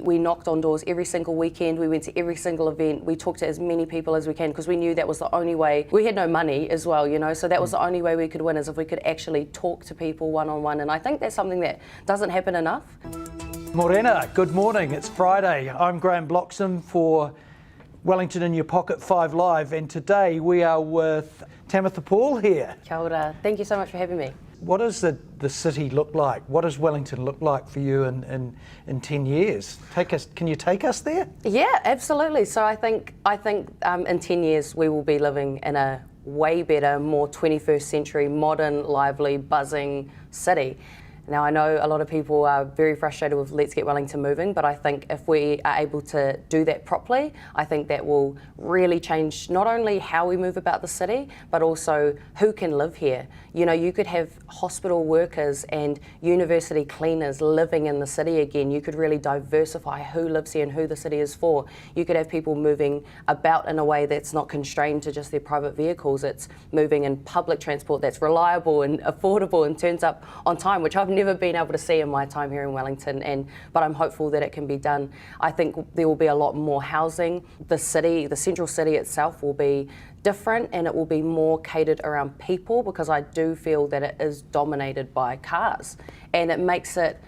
we knocked on doors every single weekend, we went to every single event, we talked to as many people as we can because we knew that was the only way. We had no money as well, you know, so that was the only way we could win, is if we could actually talk to people one-on-one, and I think that's something that doesn't happen enough. Morena, good morning. It's Friday. I'm Graham Bloxham for Wellington in Your Pocket 5 Live, and today we are with Tamatha Paul here. Kia ora. Thank you so much for having me. What does the city look like? What does Wellington look like for you in 10 years? Can you take us there? Yeah, absolutely. So I think in 10 years we will be living in a way better, more 21st century, modern, lively, buzzing city. Now, I know a lot of people are very frustrated with Let's Get Wellington Moving, but I think if we are able to do that properly, I think that will really change not only how we move about the city, but also who can live here. You know, you could have hospital workers and university cleaners living in the city again. You could really diversify who lives here and who the city is for. You could have people moving about in a way that's not constrained to just their private vehicles. It's moving in public transport that's reliable and affordable and turns up on time, which I've never been able to see in my time here in Wellington, but I'm hopeful that it can be done. I think there will be a lot more housing. The city, the central city itself, will be different, and it will be more catered around people, because I do feel that it is dominated by cars, and it makes it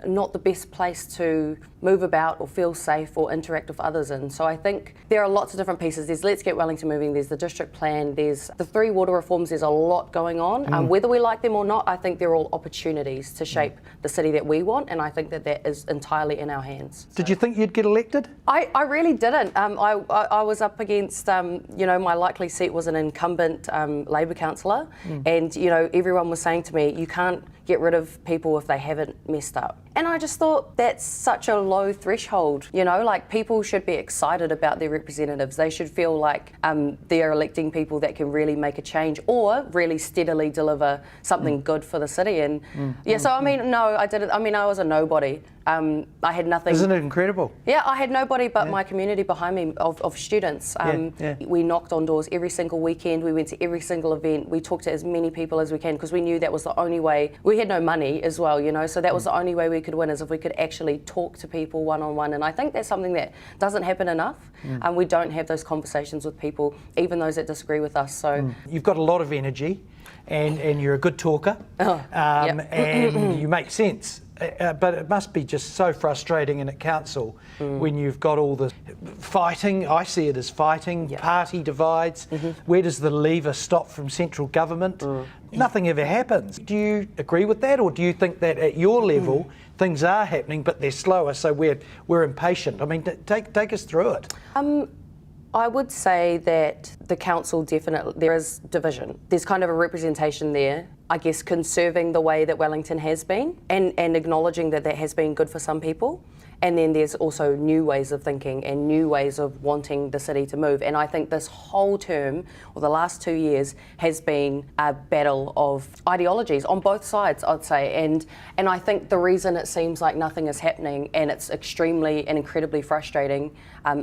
not the best place to move about or feel safe or interact with others in. So I think there are lots of different pieces. There's Let's Get Wellington Moving, there's the district plan, there's the 3 water reforms. There's a lot going on. Whether we like them or not, I think they're all opportunities to shape the city that we want, and I think that that is entirely in our hands. Did you think you'd get elected? I really didn't. I was up against, you know, my likely seat was an incumbent Labour councillor, and, you know, everyone was saying to me, you can't get rid of people if they haven't messed up. And I just thought, that's such a low threshold, you know, like, people should be excited about their representatives. They should feel like they're electing people that can really make a change or really steadily deliver something good for the city. And so I mean, no, I didn't. I mean, I was a nobody. I had nothing. Isn't it incredible? Yeah, I had nobody but my community behind me of students. We knocked on doors every single weekend, we went to every single event, we talked to as many people as we can, because we knew that was the only way. We had no money as well, you know, so that was the only way we could win, is if we could actually talk to people one-on-one. And I think that's something that doesn't happen enough. We don't have those conversations with people, even those that disagree with us. So You've got a lot of energy, and you're a good talker, and you make sense. But it must be just so frustrating in a council when you've got all the fighting. I see it as fighting, party divides. Where does the lever stop from central government? Nothing ever happens. Do you agree with that, or do you think that at your level things are happening but they're slower, so we're impatient? I mean, take us through it. I would say that the council, definitely, there is division. There's kind of a representation there, I guess, conserving the way that Wellington has been, and acknowledging that that has been good for some people. And then there's also new ways of thinking and new ways of wanting the city to move. And I think this whole term, or the last 2 years, has been a battle of ideologies on both sides, I'd say. And I think the reason it seems like nothing is happening, and it's extremely and incredibly frustrating,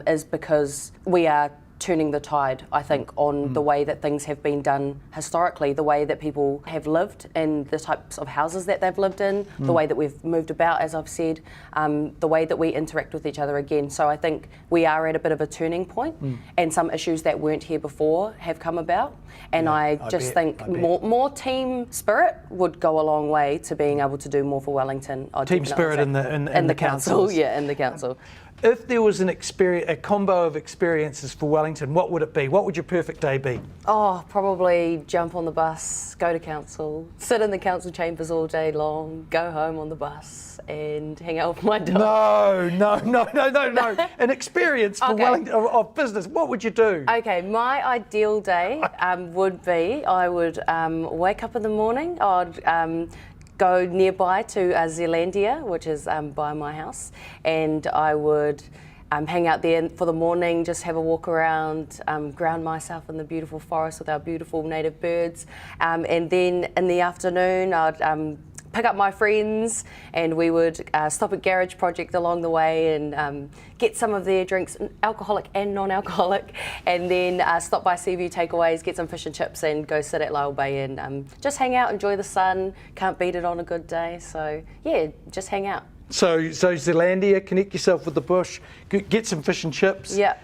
is because we are turning the tide, I think, on the way that things have been done historically, the way that people have lived and the types of houses that they've lived in, the way that we've moved about, as I've said, the way that we interact with each other again. So I think we are at a bit of a turning point, and some issues that weren't here before have come about. And I think more team spirit would go a long way to being able to do more for Wellington. Team spirit in the council. Yeah, in the council. If there was a combo of experiences for Wellington, what would it be? What would your perfect day be? Oh, probably jump on the bus, go to council, sit in the council chambers all day long, go home on the bus and hang out with my dog. No. An experience for Wellington of business. What would you do? Okay, my ideal day would be, I would wake up in the morning, I'd go nearby to Zealandia, which is by my house, and I would hang out there for the morning, just have a walk around, ground myself in the beautiful forest with our beautiful native birds, and then in the afternoon I'd pick up my friends, and we would stop at Garage Project along the way and get some of their drinks, alcoholic and non-alcoholic, and then stop by Seaview Takeaways, get some fish and chips, and go sit at Lyle Bay and just hang out, enjoy the sun. Can't beat it on a good day. So yeah, just hang out. So Zealandia, connect yourself with the bush, get some fish and chips. Yeah.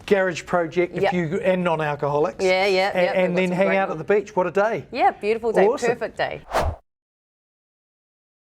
Garage project and non-alcoholics. Yeah. And then hang out at the beach. What a day. Yeah, beautiful day, Awesome. perfect day.